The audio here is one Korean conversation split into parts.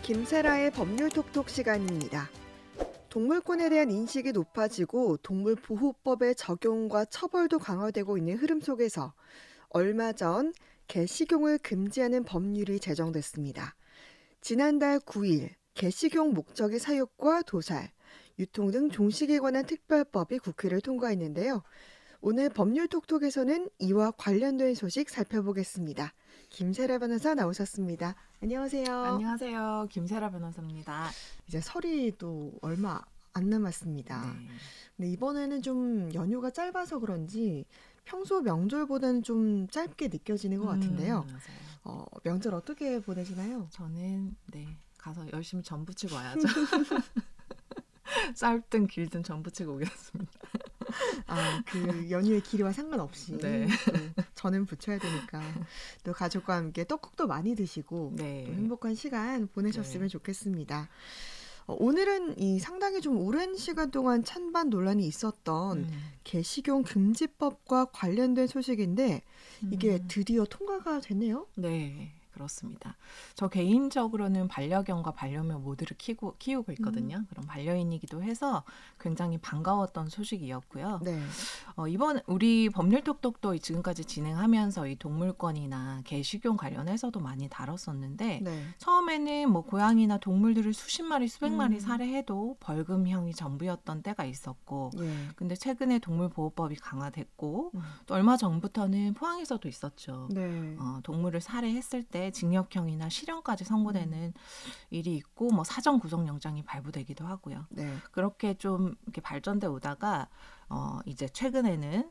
김세라의 법률톡톡 시간입니다. 동물권에 대한 인식이 높아지고 동물보호법의 적용과 처벌도 강화되고 있는 흐름 속에서 얼마 전 개식용을 금지하는 법률이 제정됐습니다. 지난달 9일 개식용 목적의 사육과 도살, 유통 등 종식에 관한 특별법이 국회를 통과했는데요. 오늘 법률톡톡에서는 이와 관련된 소식 살펴보겠습니다. 김세라 변호사 나오셨습니다. 안녕하세요. 안녕하세요. 김세라 변호사입니다. 이제 설이 또 얼마 안 남았습니다. 네. 근데 이번에는 좀 연휴가 짧아서 그런지 평소 명절보다는 좀 짧게 느껴지는 것 같은데요. 맞아요. 명절 어떻게 보내시나요? 저는 가서 열심히 전 부치고 와야죠. 짧든 길든 전 부치고 오겠습니다. 그 연휴의 길이와 상관없이 네. 또 전은 붙여야 되니까 또 가족과 함께 떡국도 많이 드시고 네. 또 행복한 시간 보내셨으면 좋겠습니다. 오늘은 이 상당히 좀 오랜 시간 동안 찬반 논란이 있었던 개식용 금지법과 관련된 소식인데 이게 드디어 통과가 됐네요. 네. 그렇습니다. 저 개인적으로는 반려견과 반려묘 모두를 키우고 있거든요. 그럼 반려인이기도 해서 굉장히 반가웠던 소식이었고요. 네. 이번 우리 법률톡톡도 지금까지 진행하면서 이 동물권이나 개식용 관련해서도 많이 다뤘었는데 네. 처음에는 뭐 고양이나 동물들을 수십 마리, 수백 마리 살해해도 벌금형이 전부였던 때가 있었고 예. 근데 최근에 동물보호법이 강화됐고 또 얼마 전부터는 포항에서도 있었죠. 네. 동물을 살해했을 때 징역형이나 실형까지 선고되는 일이 있고 뭐 사전 구속영장이 발부되기도 하고요. 네. 그렇게 좀 이렇게 발전돼 오다가 이제 최근에는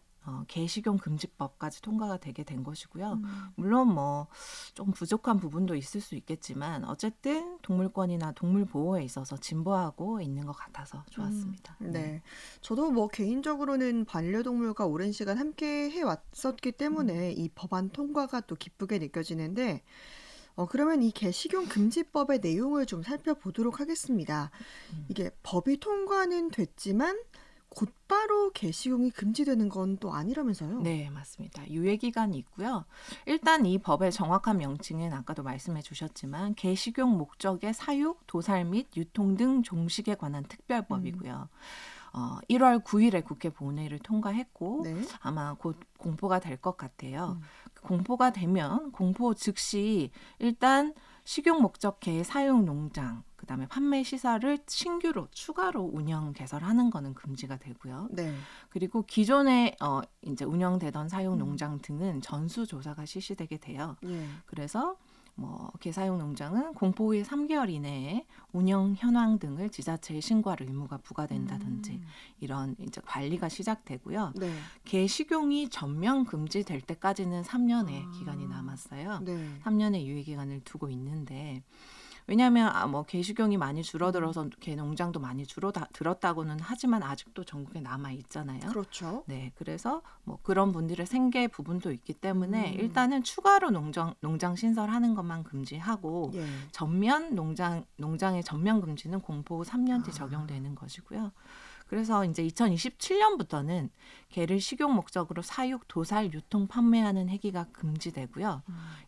개식용 금지법까지 통과가 되게 된 것이고요. 물론 뭐 좀 부족한 부분도 있을 수 있겠지만 어쨌든 동물권이나 동물 보호에 있어서 진보하고 있는 것 같아서 좋았습니다. 네. 저도 뭐 개인적으로는 반려동물과 오랜 시간 함께 해왔었기 때문에 이 법안 통과가 또 기쁘게 느껴지는데 그러면 이 개식용 금지법의 내용을 좀 살펴보도록 하겠습니다. 이게 법이 통과는 됐지만 곧바로 개식용이 금지되는 건 또 아니라면서요? 네, 맞습니다. 유예기간이 있고요. 일단 이 법의 정확한 명칭은 아까도 말씀해 주셨지만 개식용 목적의 사육, 도살 및 유통 등 종식에 관한 특별법이고요. 1월 9일에 국회 본회의를 통과했고 네. 아마 곧 공포가 될 것 같아요. 공포가 되면 공포 즉시 일단 식용 목적 개 사육 농장, 그다음에 판매 시설을 신규로 추가로 운영 개설하는 거는 금지가 되고요. 네. 그리고 기존에 이제 운영되던 사육 농장 등은 전수 조사가 실시되게 돼요. 예. 그래서 뭐 개사육 농장은 공포 후에 3개월 이내에 운영 현황 등을 지자체에 신고할 의무가 부과된다든지 이런 이제 관리가 시작되고요. 네. 개식용이 전면 금지될 때까지는 3년의 기간이 남았어요. 네. 3년의 유예 기간을 두고 있는데 왜냐하면 뭐 개식용이 많이 줄어들어서 개 농장도 많이 줄어들었다고는 하지만 아직도 전국에 남아 있잖아요. 그렇죠. 네, 그래서 뭐 그런 분들의 생계 부분도 있기 때문에 일단은 추가로 농장 신설하는 것만 금지하고 예. 전면 농장의 전면 금지는 공포 후 3년 뒤 적용되는 것이고요. 그래서 이제 2027년부터는 개를 식용 목적으로 사육, 도살, 유통, 판매하는 행위가 금지되고요.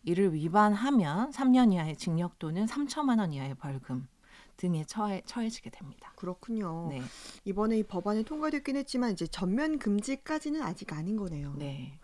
이를 위반하면 3년 이하의 징역 또는 3천만 원 이하의 벌금 등에 처해지게 됩니다. 그렇군요. 네. 이번에 이 법안이 통과됐긴 했지만 이제 전면 금지까지는 아직 아닌 거네요. 네.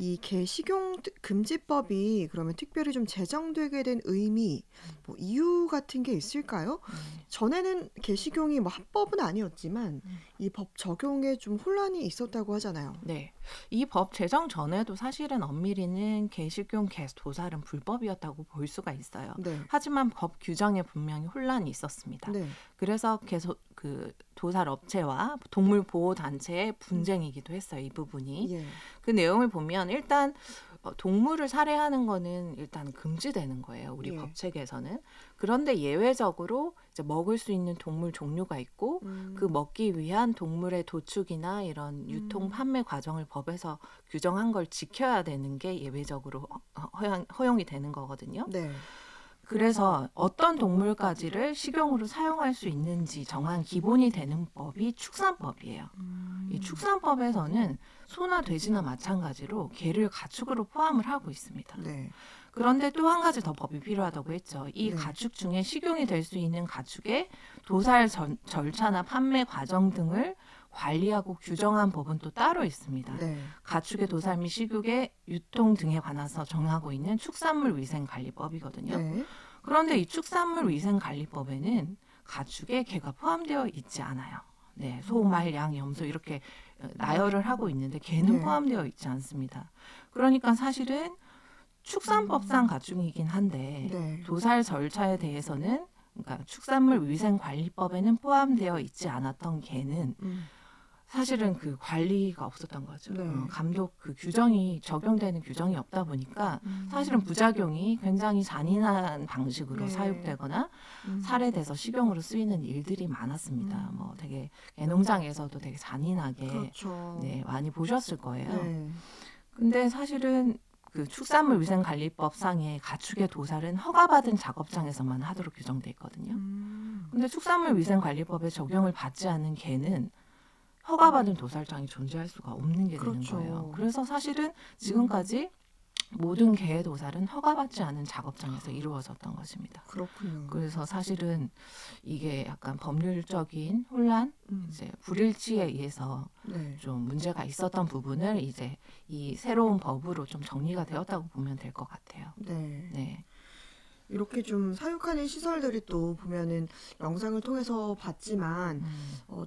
이 개식용 금지법이 그러면 특별히 좀 제정되게 된 의미, 뭐 이유 같은 게 있을까요? 전에는 개식용이 뭐 합법은 아니었지만 이 법 적용에 좀 혼란이 있었다고 하잖아요. 네. 이 법 제정 전에도 사실은 엄밀히는 개식용 개도살은 불법이었다고 볼 수가 있어요. 네. 하지만 법 규정에 분명히 혼란이 있었습니다. 네. 그래서 계속 그 도살 업체와 동물 보호 단체의 분쟁이기도 했어요. 이 부분이. 예. 그 내용을 보면 일단 동물을 살해하는 거는 일단 금지되는 거예요. 우리 예. 법책에서는. 그런데 예외적으로 이제 먹을 수 있는 동물 종류가 있고 그 먹기 위한 동물의 도축이나 이런 유통 판매 과정을 법에서 규정한 걸 지켜야 되는 게 예외적으로 허용이 되는 거거든요. 네. 그래서 어떤 동물까지를 식용으로 사용할 수 있는지 정한 기본이 되는 법이 축산법이에요. 이 축산법에서는 소나 돼지나 마찬가지로 개를 가축으로 포함을 하고 있습니다. 네. 그런데 또 한 가지 더 법이 필요하다고 했죠. 이 네. 가축 중에 식용이 될 수 있는 가축의 도살 절차나 판매 과정 등을 관리하고 규정한 법은 또 따로 있습니다. 네. 가축의 도살 및 식육의 유통 등에 관해서 정하고 있는 축산물위생관리법이거든요. 네. 그런데 이 축산물위생관리법에는 가축에 개가 포함되어 있지 않아요. 네, 소, 말, 양, 염소 이렇게 나열을 하고 있는데 개는 네. 포함되어 있지 않습니다. 그러니까 사실은 축산법상 가축이긴 한데 네. 도살 절차에 대해서는 그러니까 축산물위생관리법에는 포함되어 있지 않았던 개는 사실은 그 관리가 없었던 거죠. 네. 감독 그 규정이 적용되는 규정이 없다 보니까 사실은 부작용이 굉장히 잔인한 방식으로 네. 사육되거나 살해돼서 식용으로 쓰이는 일들이 많았습니다. 뭐 되게 개농장에서도 되게 잔인하게 그렇죠. 네, 많이 보셨을 거예요. 네. 근데 사실은 그 축산물위생관리법상의 가축의 도살은 허가받은 작업장에서만 하도록 규정돼 있거든요. 근데 축산물위생관리법에 적용을 받지 않은 개는 허가받은 도살장이 존재할 수가 없는 게 그렇죠. 되는 거예요. 그래서 사실은 지금까지 모든 개의 도살은 허가받지 않은 작업장에서 이루어졌던 것입니다. 그렇군요. 그래서 사실은 이게 약간 법률적인 혼란, 이제 불일치에 의해서 네. 좀 문제가 있었던 부분을 이제 이 새로운 법으로 좀 정리가 되었다고 보면 될 것 같아요. 네. 네. 이렇게 좀 사육하는 시설들이 또 보면은 영상을 통해서 봤지만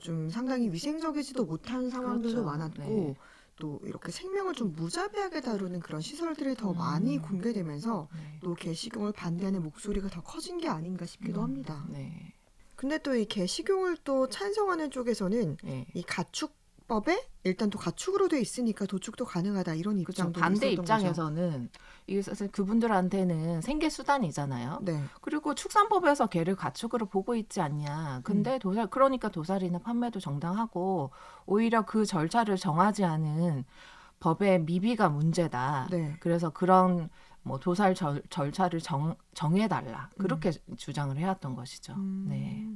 좀 상당히 위생적이지도 못한 상황들도 그렇죠. 많았고 네. 또 이렇게 생명을 좀 무자비하게 다루는 그런 시설들이 더 많이 공개되면서 네. 또 개식용을 반대하는 목소리가 더 커진 게 아닌가 싶기도 합니다. 네. 근데 또 이 개식용을 또 찬성하는 쪽에서는 네. 이 가축법에 일단 또 가축으로 돼 있으니까 도축도 가능하다 이런 그렇죠. 입장도 반대 있었던 입장에서는 이게 사실 그분들한테는 생계 수단이잖아요. 거죠. 네. 그리고 축산법에서 개를 가축으로 보고 있지 않냐. 근데 그러니까 도살이나 판매도 정당하고 오히려 그 절차를 정하지 않은 법의 미비가 문제다. 네. 그래서 그런 뭐 도살 절차를 정해달라. 그렇게 주장을 해왔던 것이죠. 네.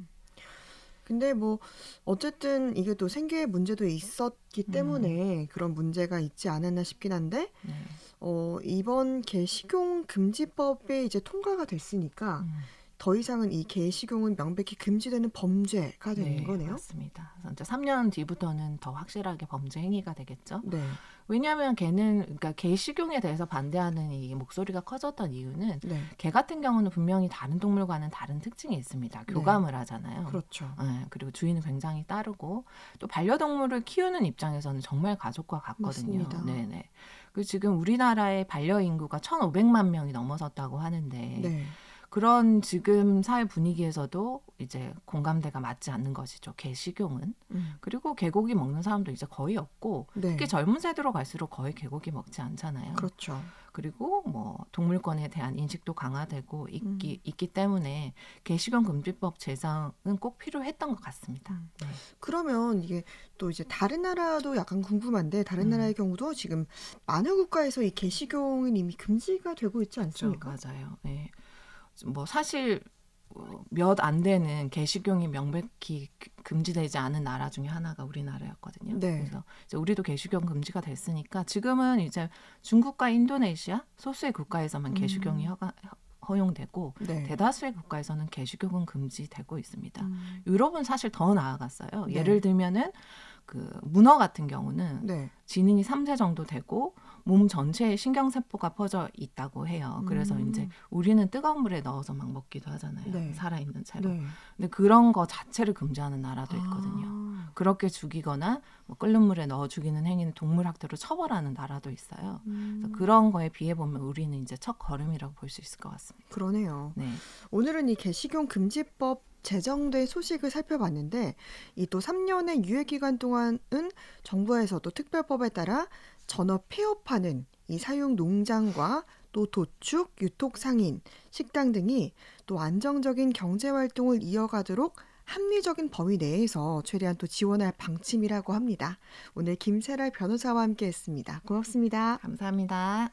근데 뭐 어쨌든 이게 또 생계의 문제도 있었기 때문에 그런 문제가 있지 않았나 싶긴 한데 네. 이번 개식용 금지법에 이제 통과가 됐으니까 더 이상은 이 개식용은 명백히 금지되는 범죄가 되는 네, 거네요. 맞습니다. 그래서 이제 3년 뒤부터는 더 확실하게 범죄 행위가 되겠죠. 네. 왜냐하면 그러니까 개 식용에 대해서 반대하는 이 목소리가 커졌던 이유는 네. 개 같은 경우는 분명히 다른 동물과는 다른 특징이 있습니다. 교감을 하잖아요. 그렇죠. 네, 그리고 주인을 굉장히 따르고 또 반려동물을 키우는 입장에서는 정말 가족과 같거든요. 맞습니다. 네네. 그 지금 우리나라의 반려 인구가 1,500만 명이 넘어섰다고 하는데 네. 그런 지금 사회 분위기에서도 이제 공감대가 맞지 않는 것이죠. 개 식용은. 그리고 개고기 먹는 사람도 이제 거의 없고 네. 특히 젊은 세대로 갈수록 거의 개고기 먹지 않잖아요. 그렇죠. 그리고 뭐 동물권에 대한 인식도 강화되고 있기 때문에 개식용 금지법 제정은 꼭 필요했던 것 같습니다. 네. 그러면 이게 또 이제 다른 나라도 약간 궁금한데 다른 나라의 경우도 지금 많은 국가에서 이 개식용은 이미 금지가 되고 있지 않습니까? 맞아요. 네. 뭐 사실 몇 안 되는 개식용이 명백히 금지되지 않은 나라 중에 하나가 우리나라였거든요. 네. 그래서 이제 우리도 개식용 금지가 됐으니까 지금은 이제 중국과 인도네시아 소수의 국가에서만 개식용이 허용되고 네. 대다수의 국가에서는 개식용은 금지되고 있습니다. 유럽은 사실 더 나아갔어요. 네. 예를 들면은 그 문어 같은 경우는 네. 지능이 3세 정도 되고 몸 전체에 신경세포가 퍼져 있다고 해요. 그래서 이제 우리는 뜨거운 물에 넣어서 막 먹기도 하잖아요. 네. 살아있는 채로. 네. 근데 그런 거 자체를 금지하는 나라도 있거든요. 그렇게 죽이거나 뭐 끓는 물에 넣어 죽이는 행위는 동물학대로 처벌하는 나라도 있어요. 그래서 그런 거에 비해 보면 우리는 이제 첫 걸음이라고 볼 수 있을 것 같습니다. 그러네요. 네. 오늘은 이 개식용 금지법 제정된 소식을 살펴봤는데 이 또 3년의 유예 기간 동안은 정부에서도 특별법에 따라 전업 폐업하는 이 사육 농장과 또 도축, 유통 상인, 식당 등이 또 안정적인 경제 활동을 이어가도록 합리적인 범위 내에서 최대한 또 지원할 방침이라고 합니다. 오늘 김세랄 변호사와 함께했습니다. 고맙습니다. 감사합니다.